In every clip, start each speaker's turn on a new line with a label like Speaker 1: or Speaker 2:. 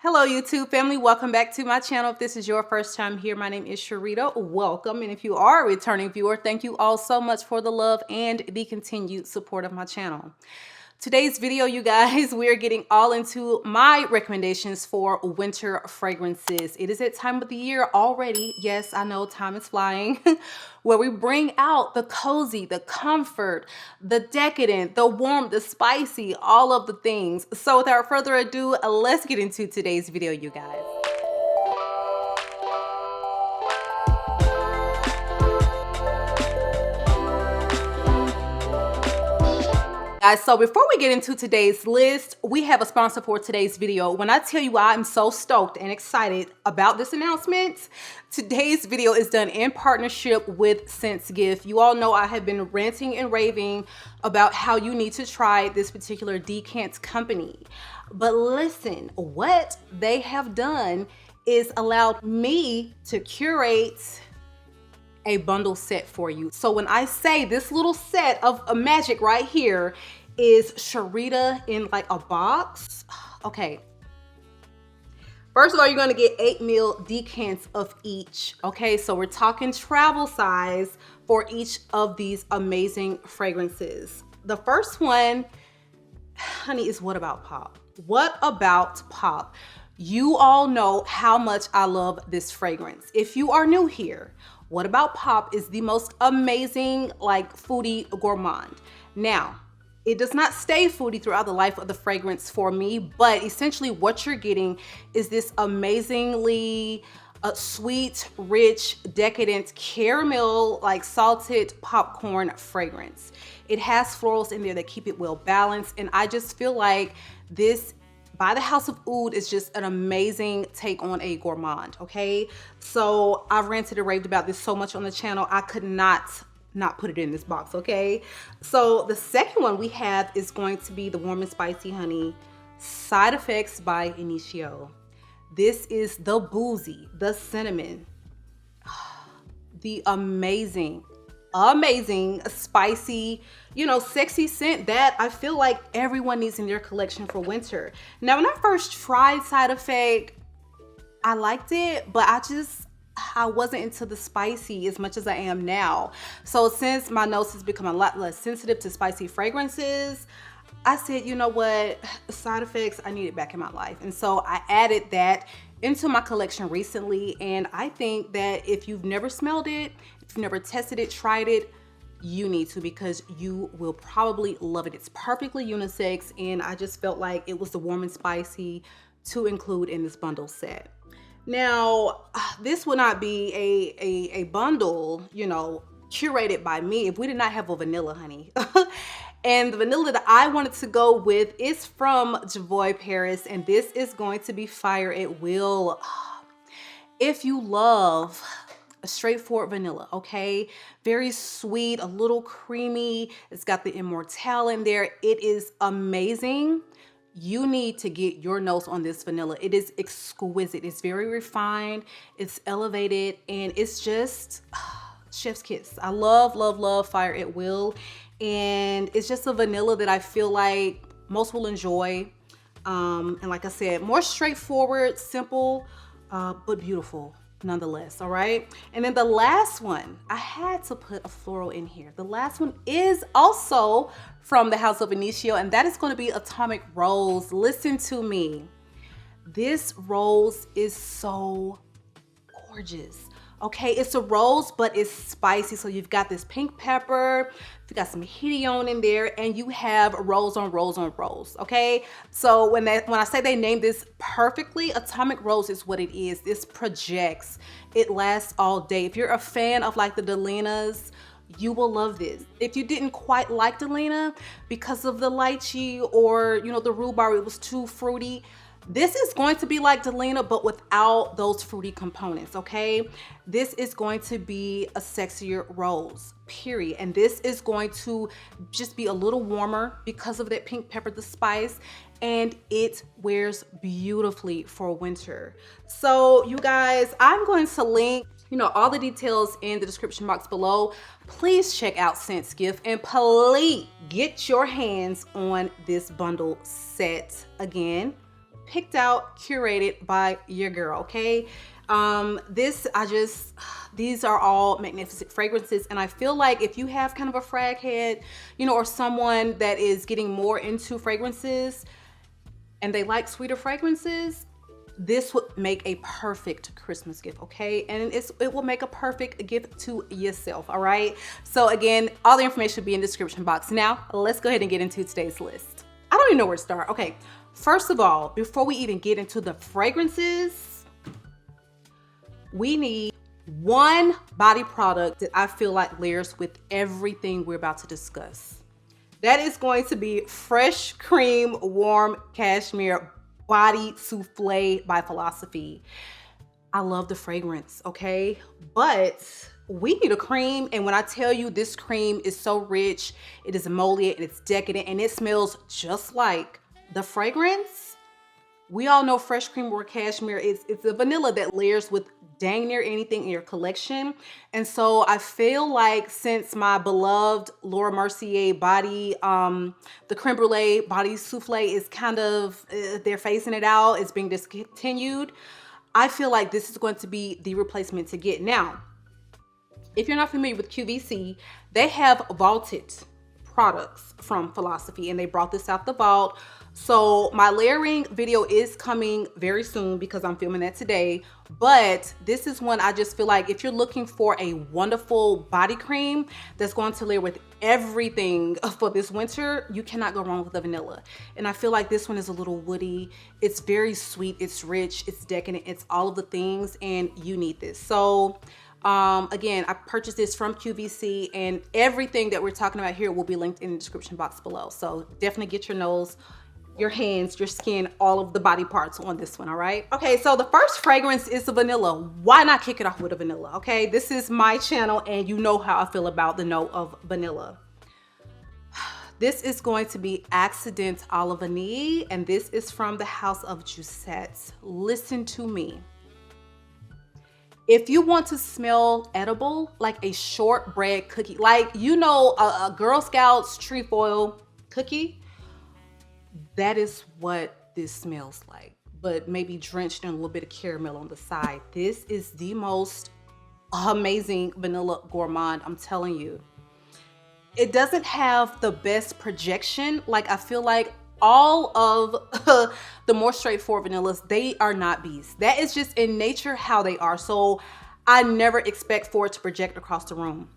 Speaker 1: Hello YouTube family, welcome back to my channel. If this is your first time here, my name is Sharida. Welcome, and if you are a returning viewer, thank you all so much for the love and the continued support of my channel. Today's video, you guys, we are getting all into my recommendations for winter fragrances. It is that time of the year already. Yes, I know time is flying. Where we bring out the cozy, the comfort, the decadent, the warm, the spicy, all of the things. So without further ado, let's get into today's video, you guys. Guys, so before we get into today's list, we have a sponsor for today's video. When I tell you I'm so stoked and excited about this announcement, today's video is done in partnership with SenseGift. You all know I have been ranting and raving about how you need to try this particular Decants company. But listen, what they have done is allowed me to curate a bundle set for you. So when I say this little set of a magic right here is Sharida in like a box, okay. First of all, you're gonna get 8 ml decants of each, okay? So we're talking travel size for each of these amazing fragrances. The first one, honey, is What About Pop? What About Pop? You all know how much I love this fragrance. If you are new here, What About Pop is the most amazing, like, foodie gourmand. Now, it does not stay foodie throughout the life of the fragrance for me, but essentially what you're getting is this amazingly sweet, rich, decadent, caramel, like salted popcorn fragrance. It has florals in there that keep it well balanced, and I just feel like this by the House of Oud is just an amazing take on a gourmand, okay? So I've ranted and raved about this so much on the channel, I could not put it in this box, okay? So the second one we have is going to be the Warm and Spicy Honey Side Effects by Initio. This is the boozy, the cinnamon, the amazing spicy, you know, sexy scent that I feel like everyone needs in their collection for winter. Now, when I first tried Side Effect, I liked it, but I wasn't into the spicy as much as I am now. So since my nose has become a lot less sensitive to spicy fragrances, I said, you know what, Side Effects, I need it back in my life. And so I added that into my collection recently, and I think that if you've never smelled it, if you've never tested it, tried it, you need to, because you will probably love it. It's perfectly unisex, and I just felt like it was the warm and spicy to include in this bundle set. Now, this would not be a bundle, you know, curated by me if we did not have a vanilla, honey. And the vanilla that I wanted to go with is from Javoy Paris, and this is going to be Fire at Will. If you love a straightforward vanilla, okay? Very sweet, a little creamy. It's got the Immortelle in there. It is amazing. You need to get your nose on this vanilla. It is exquisite. It's very refined. It's elevated, and it's just chef's kiss. I love, love, love Fire at Will. And it's just a vanilla that I feel like most will enjoy. And like I said, more straightforward, simple, but beautiful nonetheless, all right? And then the last one, I had to put a floral in here. The last one is also from the House of Initio, and that is going to be Atomic Rose. Listen to me. This rose is so gorgeous. Okay, it's a rose, but it's spicy. So you've got this pink pepper, you got some hedione in there, and you have rose on rose on rose, okay? So when I say they named this perfectly, Atomic Rose is what it is. This projects, it lasts all day. If you're a fan of like the DELINAs, you will love this. If you didn't quite like DELINA because of the lychee or, you know, the rhubarb, it was too fruity, this is going to be like DELINA, but without those fruity components, okay? This is going to be a sexier rose, period. And this is going to just be a little warmer because of that pink pepper, the spice, and it wears beautifully for winter. So you guys, I'm going to link, you know, all the details in the description box below. Please check out SenseGift, and please get your hands on this bundle set. Again, picked out, curated by your girl, okay? These are all magnificent fragrances, and I feel like if you have kind of a frag head, you know, or someone that is getting more into fragrances and they like sweeter fragrances, this would make a perfect Christmas gift, okay? And it will make a perfect gift to yourself, all right? So again, all the information will be in the description box. Now, let's go ahead and get into today's list. I don't even know where to start. Okay, first of all, before we even get into the fragrances, we need one body product that I feel like layers with everything we're about to discuss. That is going to be Fresh Cream Warm Cashmere Body Soufflé by Philosophy. I love the fragrance, okay? But we need a cream, and when I tell you this cream is so rich, it is emollient, and it's decadent, and it smells just like the fragrance. We all know Fresh Cream Warm Cashmere it's a vanilla that layers with dang near anything in your collection. And so I feel like since my beloved Laura Mercier body, the creme brulee body souffle is kind of, they're phasing it out, it's being discontinued, I feel like this is going to be the replacement to get. Now, if you're not familiar with QVC, they have vaulted products from Philosophy, and they brought this out the vault. So my layering video is coming very soon because I'm filming that today. But this is one I just feel like if you're looking for a wonderful body cream that's going to layer with everything for this winter, you cannot go wrong with the vanilla. And I feel like this one is a little woody. It's very sweet, it's rich, it's decadent, it's all of the things, and you need this. So again, I purchased this from QVC, and everything that we're talking about here will be linked in the description box below. So definitely get your nose, your hands, your skin, all of the body parts on this one, all right? Okay, so the first fragrance is the vanilla. Why not kick it off with a vanilla, okay? This is my channel, and you know how I feel about the note of vanilla. This is going to be Accident à la Vanille, and this is from the house of Jusette. Listen to me. If you want to smell edible, like a shortbread cookie, like, you know, a Girl Scouts trefoil cookie, that is what this smells like, but maybe drenched in a little bit of caramel on the side. This is the most amazing vanilla gourmand, I'm telling you. It doesn't have the best projection. Like, I feel like all of the more straightforward vanillas, they are not beasts. That is just in nature how they are. So I never expect for it to project across the room.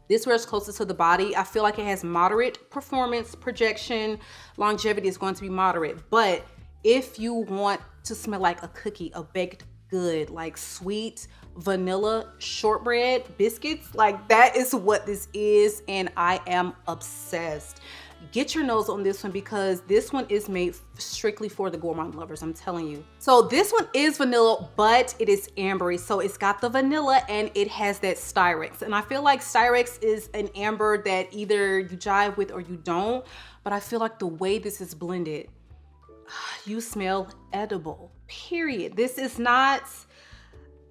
Speaker 1: This wears closest to the body. I feel like it has moderate performance, projection, longevity is going to be moderate. But if you want to smell like a cookie, a baked good, like sweet vanilla shortbread biscuits, like that is what this is, and I am obsessed. Get your nose on this one because this one is made strictly for the gourmand lovers, I'm telling you. So this one is vanilla, but it is ambery. So it's got the vanilla and it has that Styrex. And I feel like Styrex is an amber that either you jive with or you don't. But I feel like the way this is blended, you smell edible, period. This is not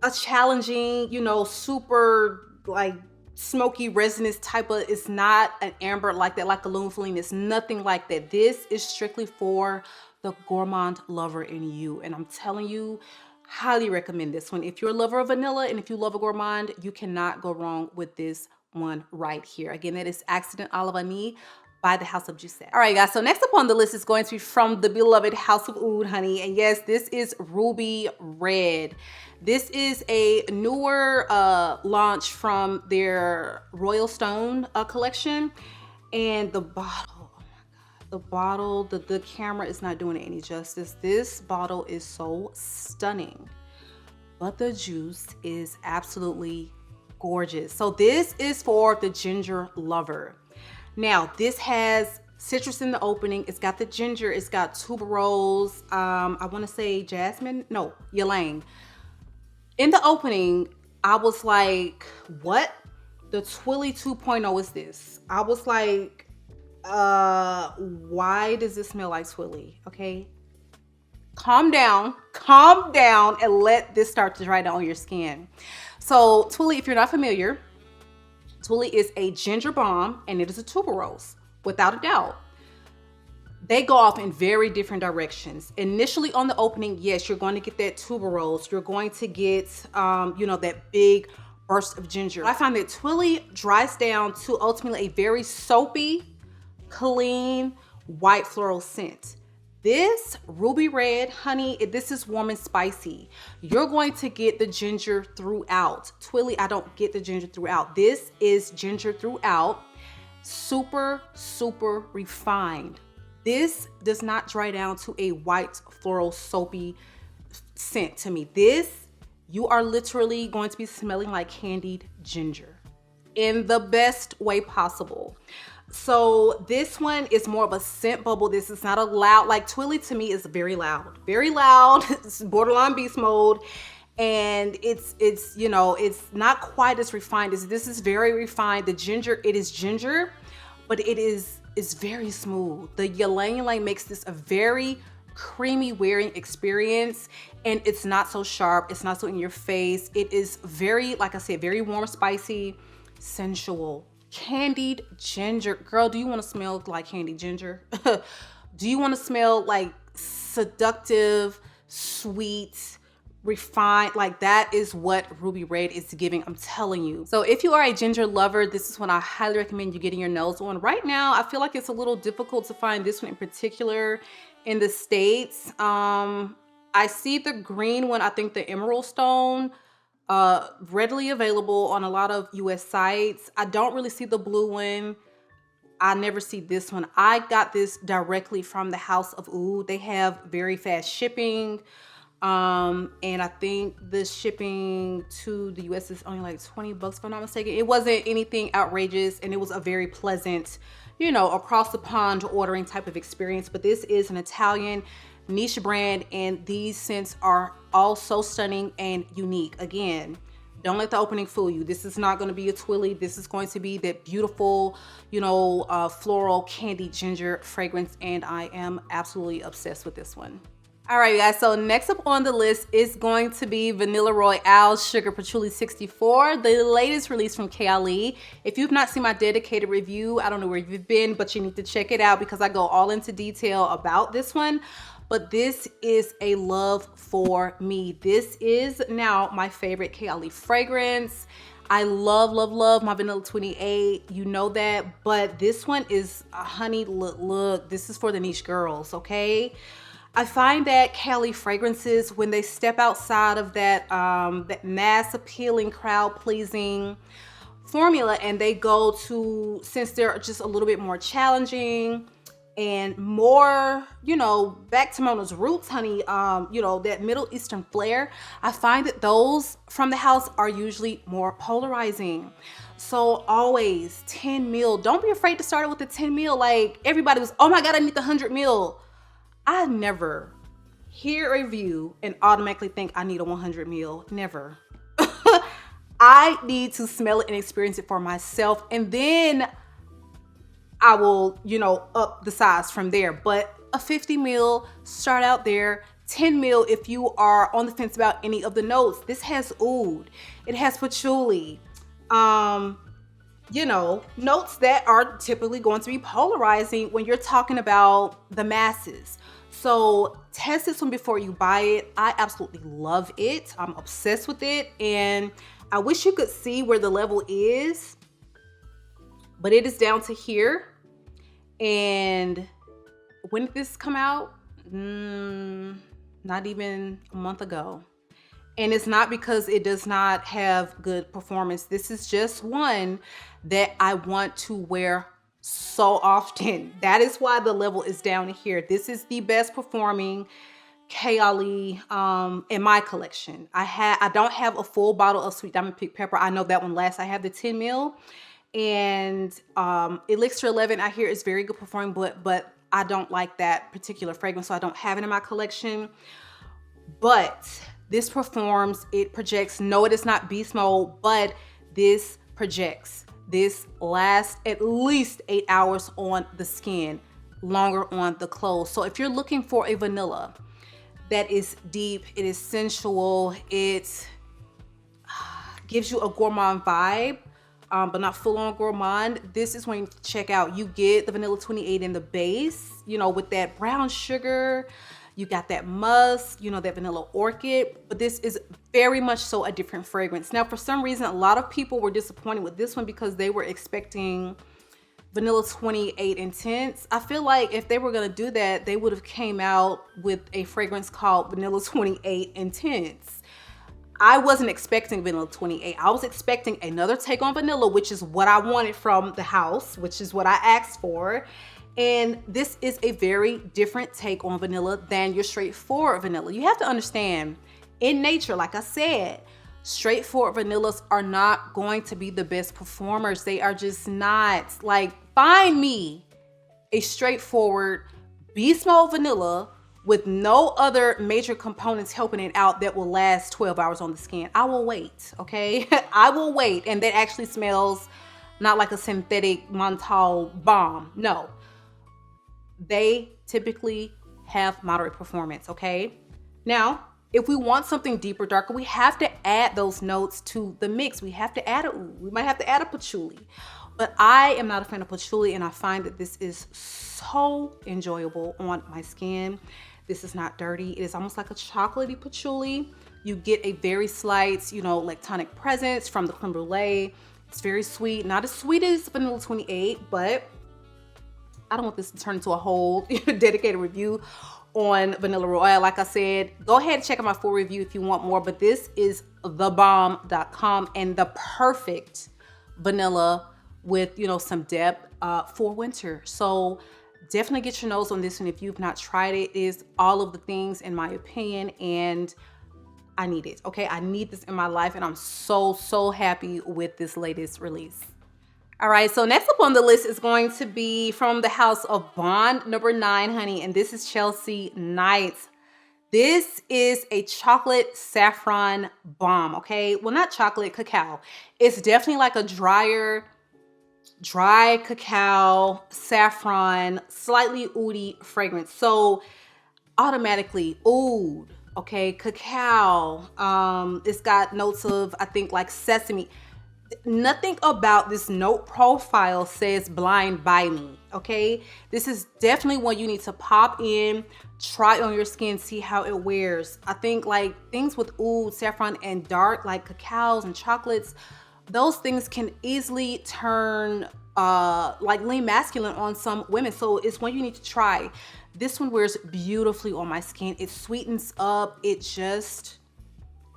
Speaker 1: a challenging, you know, super like smoky resinous type of, it's not an amber like that, like a Lunfeline. It's nothing like that. This is strictly for the gourmand lover in you, and I'm telling you, highly recommend this one. If you're a lover of vanilla and if you love a gourmand, you cannot go wrong with this one right here. Again, that is Accident à la Vanille by the house of Jusette. All right, guys, so next up on the list is going to be from the beloved House of Oud, honey. And yes, this is Ruby Red. This is a newer launch from their Royal Stone collection. And the bottle, oh my God, the bottle, the camera is not doing it any justice. This bottle is so stunning, but the juice is absolutely gorgeous. So this is for the ginger lover. Now, this has citrus in the opening. It's got the ginger. It's got tuberose. I want to say jasmine. No, ylang. In the opening, I was like, what? The Twilly 2.0 is this? I was like, why does this smell like Twilly? Okay. Calm down, and let this start to dry down on your skin. So Twilly, if you're not familiar, Twilly is a ginger balm and it is a tuberose, without a doubt. they go off in very different directions. Initially on the opening, yes, you're going to get that tuberose. You're going to get, you know, that big burst of ginger. I find that Twilly dries down to ultimately a very soapy, clean, white floral scent. This ruby red, honey, this is warm and spicy. You're going to get the ginger throughout. Twilly, I don't get the ginger throughout. This is ginger throughout. Super, super refined. This does not dry down to a white floral soapy scent to me. This, you are literally going to be smelling like candied ginger in the best way possible. So this one is more of a scent bubble. This is not a loud, like Twilly to me is very loud. It's borderline beast mode. And it's, you know, it's not quite as refined as this is very refined. The ginger, it is ginger, but it's very smooth. The ylang ylang makes this a very creamy wearing experience, and it's not so sharp. It's not so in your face. It is very, like I said, very warm, spicy, sensual. Candied ginger. Girl, do you want to smell like candied ginger? Do you want to smell like seductive, sweet, refined? Like that is what Ruby Red is giving, I'm telling you. So if you are a ginger lover, this is one I highly recommend you getting your nose on. Right now, I feel like it's a little difficult to find this one in particular in the States. I see the green one, I think the Emerald Stone, readily available on a lot of US sites. I don't really see the blue one. I never see this one. I got this directly from the House of Oud. They have very fast shipping. And I think the shipping to the US is only like 20 bucks if I'm not mistaken. It wasn't anything outrageous, and it was a very pleasant, you know, across the pond ordering type of experience. But this is an Italian niche brand, and these scents are all so stunning and unique. Again, don't let the opening fool you. This is not going to be a Twilly. This is going to be that beautiful, you know, floral candy ginger fragrance, and I am absolutely obsessed with this one. All right, guys, so next up on the list is going to be Vanilla Royale Sugar Patchouli 64, the latest release from KLE. If you've not seen my dedicated review, I don't know where you've been, but you need to check it out because I go all into detail about this one. But this is a love for me. This is now my favorite KLE fragrance. I love, love, love my Vanilla 28. You know that. But this one is, honey, look, this is for the niche girls, okay? I find that KLE fragrances, when they step outside of that, that mass appealing, crowd pleasing formula, and they go to, since they're just a little bit more challenging, and more, you know, back to Mona's roots, honey, you know, that Middle Eastern flair, I find that those from the house are usually more polarizing. So always 10 mil. Don't be afraid to start it with the 10 mil. Like everybody was, oh my God, I need the 100 mil. I never hear a review and automatically think I need a 100 mil. Never. I need to smell it and experience it for myself, and then I will, you know, up the size from there. But a 50 mil, start out there. 10 mil if you are on the fence about any of the notes. This has oud, it has patchouli, you know, notes that are typically going to be polarizing when you're talking about the masses. So test this one before you buy it. I absolutely love it. I'm obsessed with it, and I wish you could see where the level is, but it is down to here. And when did this come out? Not even a month ago. And it's not because it does not have good performance. This is just one that I want to wear so often. That is why the level is down here. This is the best performing KLE in my collection. I don't have a full bottle of Sweet Diamond Pink Pepper. I know that one lasts. I have the 10 mil, and Elixir 11 I hear is very good performing, but I don't like that particular fragrance, so I don't have it in my collection. But this performs, it projects. No, it is not beast mode, but this projects. This lasts at least 8 hours on the skin, longer on the clothes. So if you're looking for a vanilla that is deep, it is sensual, it gives you a gourmand vibe, but not full on gourmand, this is when you check out. You get the vanilla 28 in the base, you know, with that brown sugar. You got that musk, you know, that vanilla orchid, but this is very much so a different fragrance. Now, for some reason, a lot of people were disappointed with this one because they were expecting vanilla 28 intense. I feel like if they were gonna do that, they would have came out with a fragrance called vanilla 28 intense. I wasn't expecting vanilla 28. I was expecting another take on vanilla, which is what I wanted from the house, which is what I asked for. And this is a very different take on vanilla than your straightforward vanilla. You have to understand, in nature, like I said, straightforward vanillas are not going to be the best performers. They are just not. Like, find me a straightforward beast mode vanilla with no other major components helping it out that will last 12 hours on the skin. I will wait, okay? I will wait. And that actually smells not like a synthetic menthol bomb. No. They typically have moderate performance, okay? Now, if we want something deeper, darker, we have to add those notes to the mix. We have to add we might have to add a patchouli. But I am not a fan of patchouli, and I find that this is so enjoyable on my skin. This is not dirty. It is almost like a chocolatey patchouli. You get a very slight, you know, lactonic presence from the creme brulee. It's very sweet. Not as sweet as vanilla 28, but I don't want this to turn into a whole dedicated review on Vanilla Royale. Like I said, go ahead and check out my full review if you want more, but this is thebomb.com and the perfect vanilla with, you know, some depth for winter. So definitely get your nose on this one if you've not tried it. It is all of the things in my opinion, and I need it, okay? I need this in my life, and I'm so happy with this latest release. All right, so next up on the list is going to be from the house of Bond number 9, honey, and this is Chelsea Nights. This is a chocolate saffron bomb, okay? Well, not chocolate, cacao. It's definitely like a dry cacao, saffron, slightly oudy fragrance. So automatically oud, okay, cacao. It's got notes of, I think, like sesame. Nothing about this note profile says blind buy me, okay? This is definitely one you need to pop in, try on your skin, see how it wears. I think like things with oud, saffron, and dark, like cacaos and chocolates, those things can easily turn like lean masculine on some women. So it's one you need to try. This one wears beautifully on my skin. It sweetens up. It just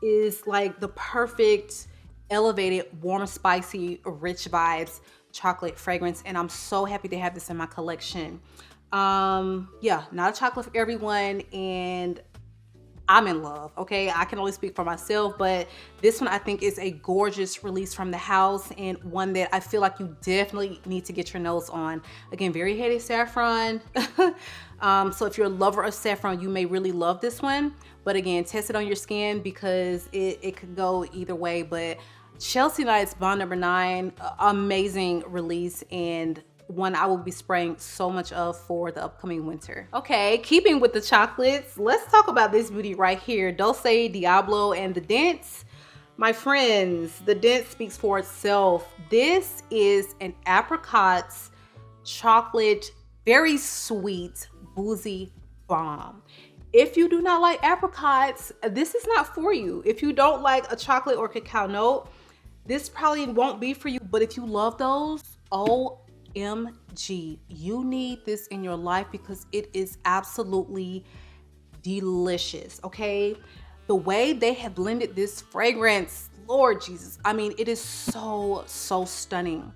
Speaker 1: is like the perfect elevated, warm, spicy, rich vibes chocolate fragrance, and I'm so happy to have this in my collection. Yeah, not a chocolate for everyone, and I'm in love, okay? I can only speak for myself, but this one I think is a gorgeous release from the house, and one that I feel like you definitely need to get your nose on. Again, very heady saffron. So if you're a lover of saffron, you may really love this one, but again, test it on your skin because it could go either way. But Chelsea Nights Bond number 9, amazing release, and one I will be spraying so much of for the upcoming winter. Okay, keeping with the chocolates, let's talk about this beauty right here. Dulce, Diablo, and the Dents. My friends, the Dent speaks for itself. This is an apricot chocolate, very sweet, boozy bomb. If you do not like apricots, this is not for you. If you don't like a chocolate or cacao note, this probably won't be for you. But if you love those, OMG, you need this in your life because it is absolutely delicious, okay? The way they have blended this fragrance, Lord Jesus, I mean, it is so stunning.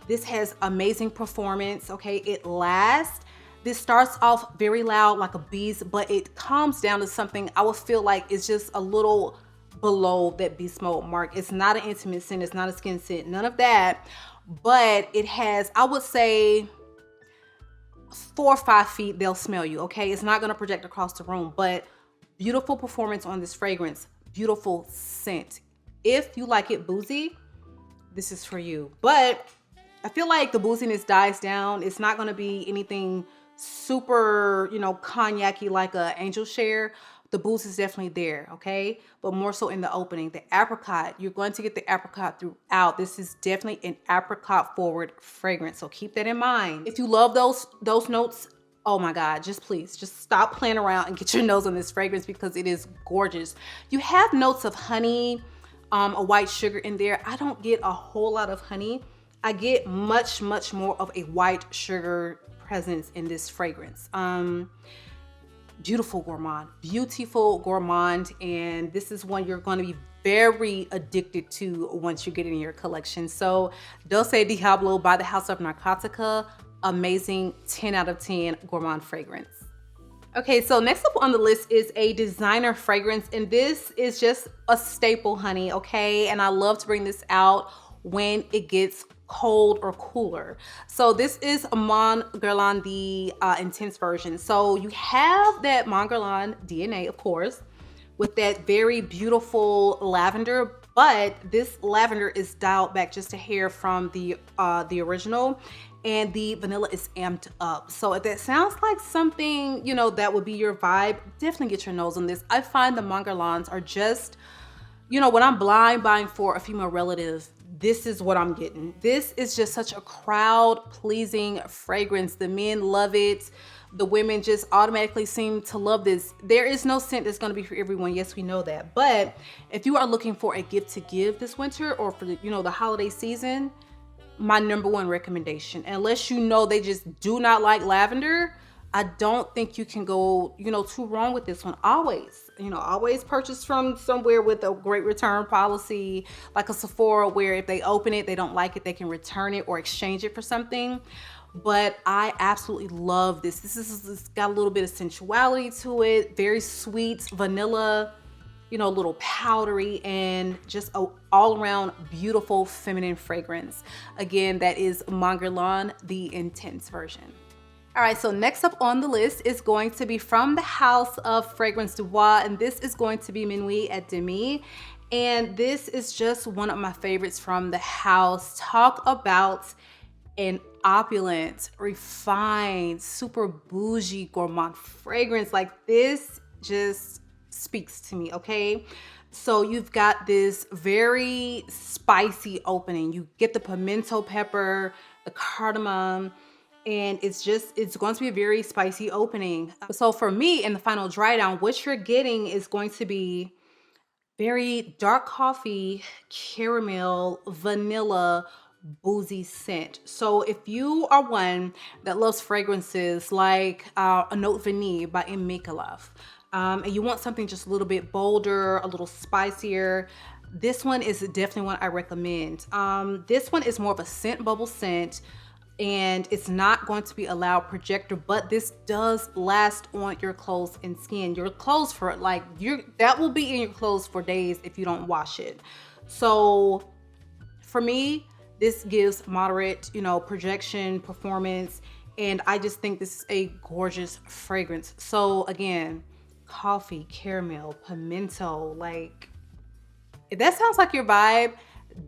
Speaker 1: This has amazing performance, okay? It lasts. This starts off very loud like a beast, but it calms down to something I would feel like is just a little below that beast mode mark. It's not an intimate scent, it's not a skin scent, none of that, but it has, I would say, 4 or 5 feet they'll smell you, okay? It's not gonna project across the room, but beautiful performance on this fragrance, beautiful scent. If you like it boozy, this is for you. But I feel like the booziness dies down. It's not gonna be anything super, you know, cognac-y like a Angel Share, The boost is definitely there, okay? But more so in the opening. The apricot, you're going to get the apricot throughout. This is definitely an apricot forward fragrance, so keep that in mind. If you love those notes, oh my God, just please, just stop playing around and get your nose on this fragrance because it is gorgeous. You have notes of honey, a white sugar in there. I don't get a whole lot of honey. I get much more of a white sugar presence in this fragrance. Beautiful gourmand, and this is one you're going to be very addicted to once you get it in your collection. So Dulce Diablo by the House of Narcotica, amazing 10 out of 10 gourmand fragrance. Okay, so next up on the list is a designer fragrance, and this is just a staple, honey, okay? And I love to bring this out when it gets cold or cooler. So this is a Mon Guerlain, the intense version. So you have that Mon Guerlain DNA, of course, with that very beautiful lavender, but this lavender is dialed back just a hair from the original, and the vanilla is amped up. So if that sounds like something, you know, that would be your vibe, definitely get your nose on this. I find the Mon Guerlains are just, you know, when I'm blind buying for a female relative, this is what I'm getting. This is just such a crowd pleasing fragrance. The men love it. The women just automatically seem to love this. There is no scent that's going to be for everyone. Yes, we know that. But if you are looking for a gift to give this winter or for the, you know, the holiday season, my #1 recommendation. Unless you know they just do not like lavender, I don't think you can go, you know, too wrong with this one. Always, you know, always purchase from somewhere with a great return policy, like a Sephora, where if they open it, they don't like it, they can return it or exchange it for something. But I absolutely love this. This is got a little bit of sensuality to it, very sweet vanilla, you know, a little powdery, and just a all around beautiful feminine fragrance. Again, that is Mon Guerlain, the intense version. All right, so next up on the list is going to be from the House of Fragrance Du Bois, and this is going to be Minuit at DEMI. And this is just one of my favorites from the house. Talk about an opulent, refined, super bougie gourmand fragrance. Like, this just speaks to me, okay? So you've got this very spicy opening. You get the pimento pepper, the cardamom, and it's going to be a very spicy opening. So for me, in the final dry down, what you're getting is going to be very dark coffee, caramel, vanilla, boozy scent. So if you are one that loves fragrances like a Note Vanille by M. Mikalov, and you want something just a little bit bolder, a little spicier, this one is definitely one I recommend. This one is more of a scent bubble scent, and it's not going to be a loud projector, but this does last on your clothes and skin. Your clothes for like, that will be in your clothes for days if you don't wash it. So for me, this gives moderate, you know, projection, performance, and I just think this is a gorgeous fragrance. So again, coffee, caramel, pimento, like, if that sounds like your vibe,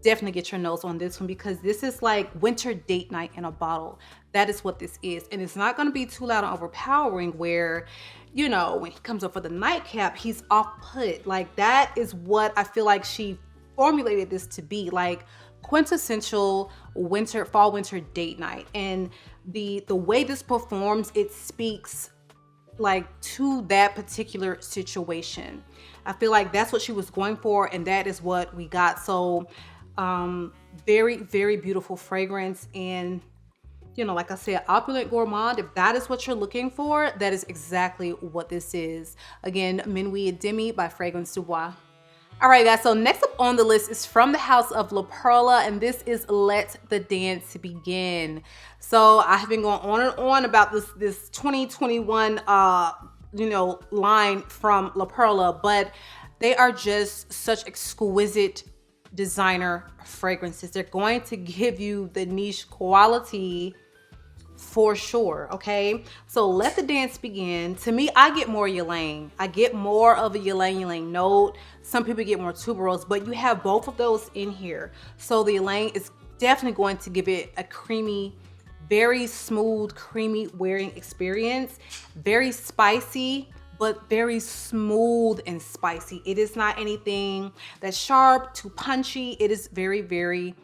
Speaker 1: definitely get your nose on this one, because this is like winter date night in a bottle. That is what this is. And it's not going to be too loud and overpowering where, you know, when he comes up for the nightcap, he's off put. Like, that is what I feel like she formulated this to be, like quintessential fall winter date night. And the way this performs, it speaks like to that particular situation. I feel like that's what she was going for, and that is what we got. So very, very beautiful fragrance. And, you know, like I said, opulent gourmand, if that is what you're looking for, that is exactly what this is. Again, Minuit at DEMI by Fragrance Du Bois. All right, guys, so next up on the list is from the House of La Perla, and this is Let the Dance Begin. So I have been going on and on about this 2021 you know, line from La Perla, but they are just such exquisite designer fragrances. They're going to give you the niche quality for sure, okay? So Let the Dance Begin. To me, I get more ylang. I get more of a ylang note. Some people get more tuberose, but you have both of those in here. So the ylang is definitely going to give it a creamy, very smooth, creamy wearing experience. Very spicy, but very smooth and spicy. It is not anything that's sharp, too punchy. It is very, very,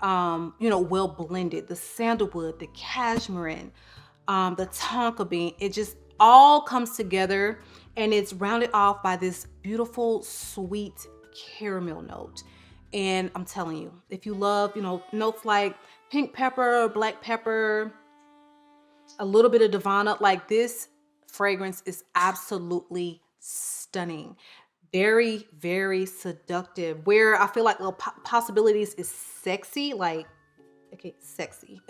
Speaker 1: you know, well blended. The sandalwood, the cashmere, the tonka bean, it just all comes together, and it's rounded off by this beautiful, sweet caramel note. And I'm telling you, if you love, you know, notes like pink pepper, black pepper, a little bit of Divana, like this fragrance is absolutely stunning. Very, very seductive. Where I feel like little possibilities is sexy, like, okay, sexy.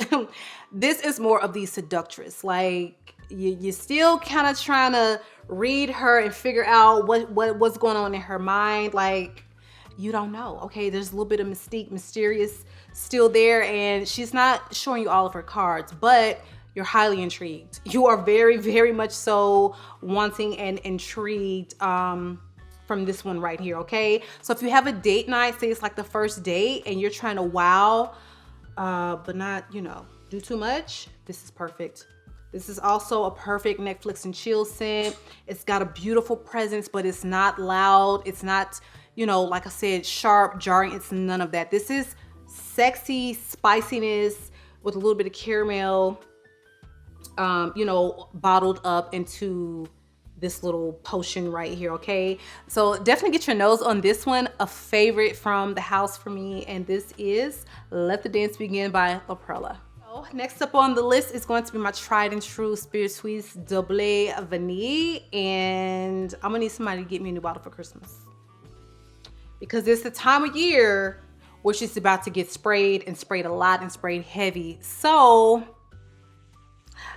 Speaker 1: This is more of the seductress. Like you're still kind of trying to read her and figure out what's going on in her mind. Like, you don't know. Okay, there's a little bit of mystique, mysterious still there, and she's not showing you all of her cards, but you're highly intrigued. You are very, very much so wanting and intrigued from this one right here, okay? So if you have a date night, say it's like the first date, and you're trying to wow, but not, you know, do too much, this is perfect. This is also a perfect Netflix and chill scent. It's got a beautiful presence, but it's not loud. It's not, you know, like I said, sharp, jarring. It's none of that. This is sexy spiciness with a little bit of caramel, you know, bottled up into this little potion right here, okay? So definitely get your nose on this one, a favorite from the house for me, and this is Let the Dance Begin by La Perla. So next up on the list is going to be my tried and true Spiritueuse Double Vanille, and I'm gonna need somebody to get me a new bottle for Christmas, because it's the time of year where she's about to get sprayed, and sprayed a lot, and sprayed heavy. So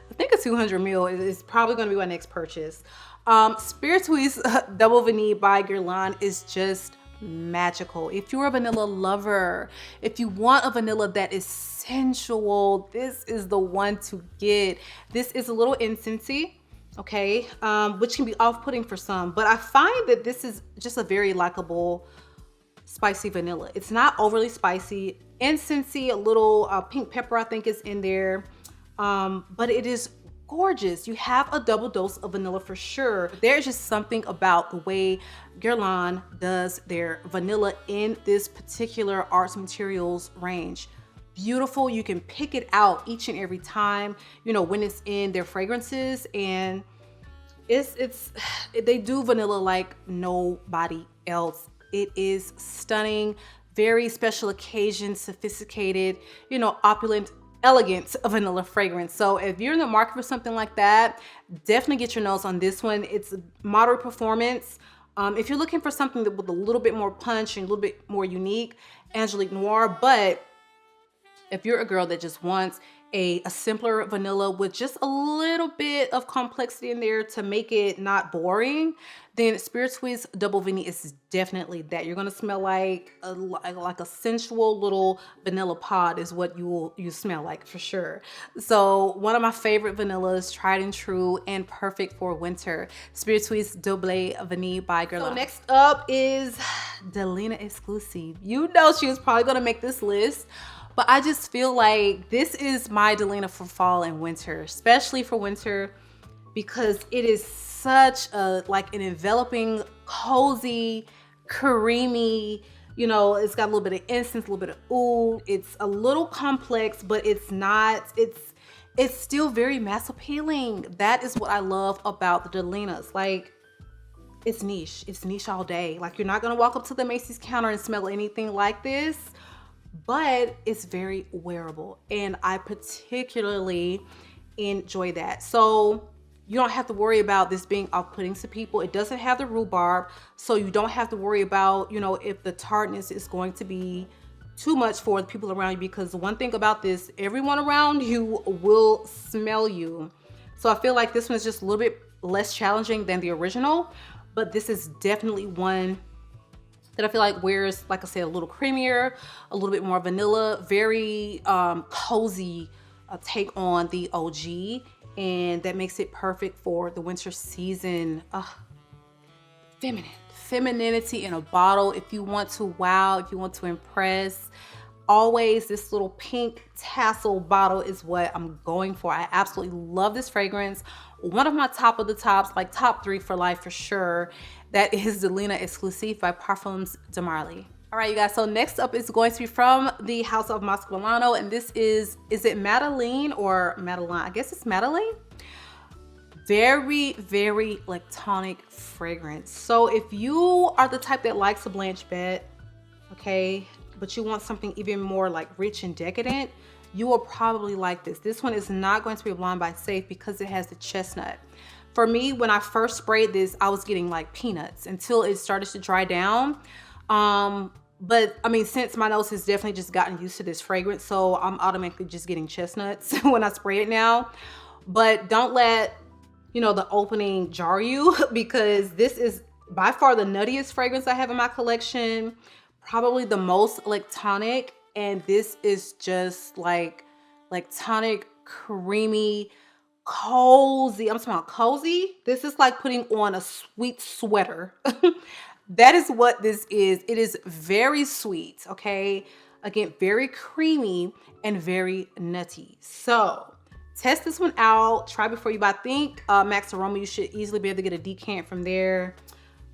Speaker 1: I think a 200 ml is probably going to be my next purchase. Spiritueuse Double Vanille by Guerlain is just magical. If you're a vanilla lover, if you want a vanilla that is sensual, this is the one to get. This is a little incensey, okay, which can be off-putting for some, but I find that this is just a very likable spicy vanilla. It's not overly spicy. Incensey, a little pink pepper I think is in there. But it is gorgeous. You have a double dose of vanilla for sure. There's just something about the way Guerlain does their vanilla in this particular arts materials range. Beautiful. You can pick it out each and every time, you know, when it's in their fragrances, and they do vanilla like nobody else. It is stunning, very special occasion, sophisticated, you know, opulent, elegant vanilla fragrance. So if you're in the market for something like that, definitely get your nose on this one. It's moderate performance. If you're looking for something that with a little bit more punch and a little bit more unique, Angelique Noir. But if you're a girl that just wants a simpler vanilla with just a little bit of complexity in there to make it not boring, then Spiritueuse Double Vanille is definitely that. You're gonna smell like a sensual little vanilla pod is what you smell like for sure. So one of my favorite vanillas, tried and true and perfect for winter, Spiritueuse Double Vanille by Guerlain. So next up is DELINA Exclusive. You know she was probably gonna make this list, but I just feel like this is my DELINA for fall and winter, especially for winter, because it is such a like an enveloping, cozy, creamy, you know, it's got a little bit of incense, a little bit of oud. It's a little complex, but it's not, it's still very mass appealing. That is what I love about the DELINAs. Like, it's niche. It's niche all day. Like, you're not gonna walk up to the Macy's counter and smell anything like this, but it's very wearable, and I particularly enjoy that. So you don't have to worry about this being off-putting to people. It doesn't have the rhubarb, so you don't have to worry about, you know, if the tartness is going to be too much for the people around you, because the one thing about this, everyone around you will smell you. So I feel like this one's just a little bit less challenging than the original, but this is definitely one that I feel like wears, like I said, a little creamier, a little bit more vanilla, very cozy take on the OG, and that makes it perfect for the winter season. Femininity in a bottle. If you want to wow, if you want to impress, always this little pink tassel bottle is what I'm going for. I absolutely love this fragrance. one of my top of the tops, like top 3 for life for sure. That is DELINA EXCLUSIF by Perfumes de Marly. All right, you guys, so next up is going to be from the House of Milano, and this is it Madeleine or Madeline? I guess it's Madeleine. Very, very like tonic fragrance. So if you are the type that likes a Blanche Bette, okay, but you want something even more like rich and decadent, you will probably like this. This one is not going to be Blonde by Safe because it has the chestnut. For me, when I first sprayed this, I was getting like peanuts until it started to dry down. But I mean, since my nose has definitely just gotten used to this fragrance, so I'm automatically just getting chestnuts when I spray it now. But don't let, you know, the opening jar you because this is by far the nuttiest fragrance I have in my collection, probably the most like tonic, and this is just like tonic, creamy, cozy. I'm smelling cozy. This is like putting on a sweet sweater. That is what this is. It is very sweet, okay? Again, very creamy and very nutty. So test this one out. Try before you buy. I think Max Aroma, you should easily be able to get a decant from there.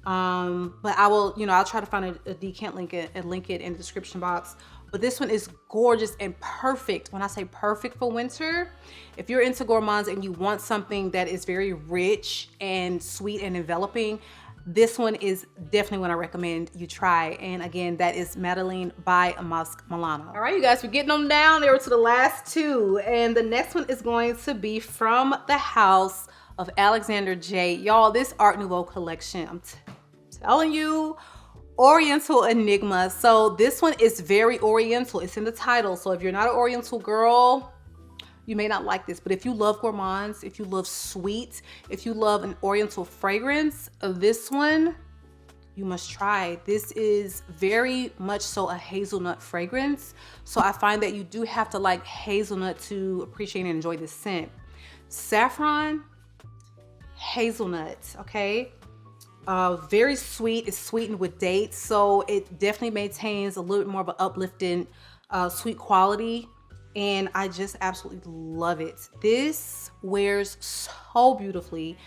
Speaker 1: But I will, you know, I'll try to find a decant link and link it in the description box. But this one is gorgeous and perfect. When I say perfect for winter, if you're into gourmands and you want something that is very rich and sweet and enveloping, this one is definitely what I recommend you try. And again, that is Madeleine by Milano. All right, you guys, we're getting them down there to the last 2. And the next one is going to be from the House of Alexander J. Y'all, this Art Nouveau collection, I'm telling you, Oriental Enigma. So this one is very Oriental. It's in the title. So if you're not an Oriental girl, you may not like this, but if you love gourmands, if you love sweet, if you love an Oriental fragrance, this one you must try. This is very much so a hazelnut fragrance. So I find that you do have to like hazelnut to appreciate and enjoy this scent. Saffron, hazelnut, okay? Very sweet. It's sweetened with dates, so it definitely maintains a little bit more of an uplifting sweet quality. And I just absolutely love it. This wears so beautifully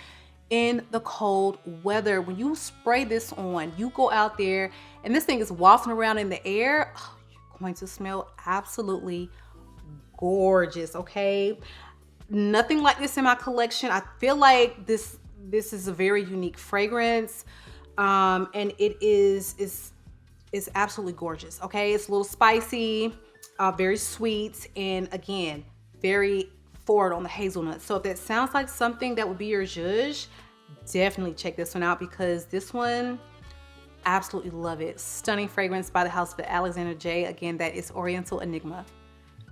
Speaker 1: in the cold weather. When you spray this on, you go out there and this thing is wafting around in the air, oh, you're going to smell absolutely gorgeous, okay? Nothing like this in my collection. I feel like this is a very unique fragrance, and it is absolutely gorgeous, okay? It's a little spicy, very sweet, and again, very forward on the hazelnut. So if that sounds like something that would be your zhuzh, definitely check this one out because this one, absolutely love it. Stunning fragrance by the House of Alexander J. Again, that is Oriental Enigma.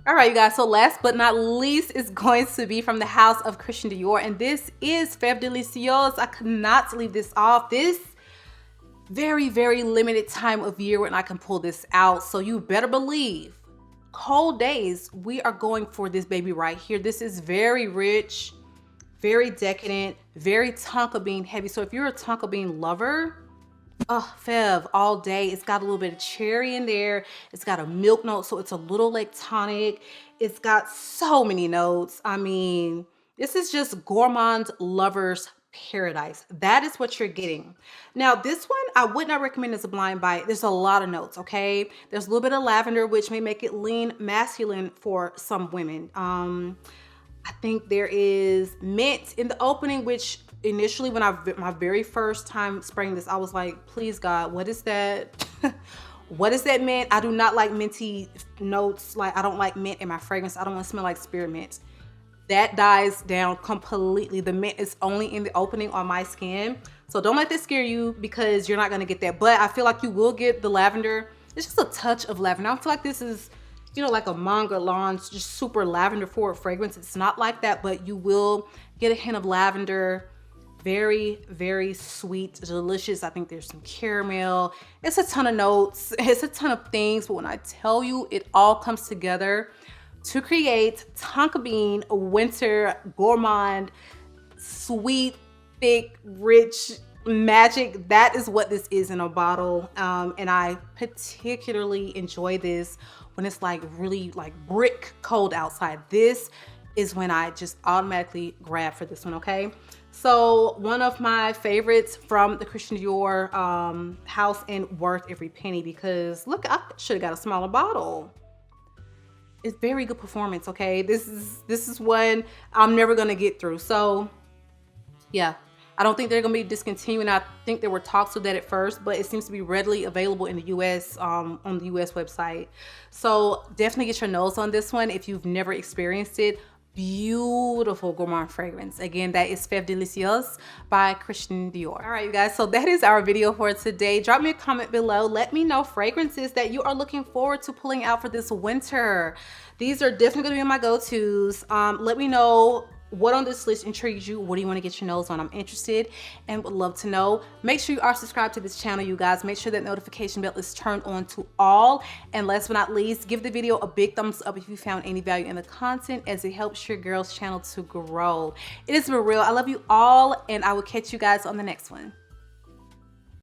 Speaker 1: All right, you guys, so last but not least is going to be from the House of Christian Dior, and this is FEVE DELICIEUSE. I could not leave this off. This very, very limited time of year when I can pull this out, so you better believe cold days, we are going for this baby right here. This is very rich, very decadent, very tonka bean heavy. So if you're a tonka bean lover, oh, FEVE all day. It's got a little bit of cherry in there. It's got a milk note, so it's a little like tonic. It's got so many notes. I mean, this is just gourmand lovers paradise. That is what you're getting. Now, this one I would not recommend as a blind buy. There's a lot of notes, okay? There's a little bit of lavender, which may make it lean masculine for some women. I think there is mint in the opening, which initially when my very first time spraying this, I was like, please God, what is that? What is that mint? I do not like minty notes. Like, I don't like mint in my fragrance. I don't want to smell like spearmint. That dies down completely. The mint is only in the opening on my skin. So don't let this scare you because you're not going to get that. But I feel like you will get the lavender. It's just a touch of lavender. I feel like this is, you know, like a Manga Lawn's just super lavender forward fragrance. It's not like that, but you will get a hint of lavender. Very, very sweet, delicious. I think there's some caramel. It's a ton of notes. It's a ton of things. But when I tell you, it all comes together to create tonka bean winter gourmand, sweet, thick, rich magic. That is what this is in a bottle. And I particularly enjoy this when it's like really like brick cold outside. This is when I just automatically grab for this one, okay? So one of my favorites from the Christian Dior house, and worth every penny, because look, I should have got a smaller bottle. It's very good performance, okay? This is one I'm never gonna get through. So yeah, I don't think they're gonna be discontinuing. I think there were talks of that at first, but it seems to be readily available in the US, on the US website. So definitely get your nose on this one if you've never experienced it. Beautiful gourmand fragrance. Again, that is FEVE Delicieuse by Christian Dior. All right, you guys, so that is our video for today. Drop me a comment below. Let me know fragrances that you are looking forward to pulling out for this winter. These are definitely gonna be my go-tos. Let me know what on this list intrigues you. What do you want to get your nose on? I'm interested and would love to know. Make sure you are subscribed to this channel, you guys. Make sure that notification bell is turned on to all. And last but not least, give the video a big thumbs up if you found any value in the content, as it helps your girl's channel to grow. It has been real. I love you all, and I will catch you guys on the next one.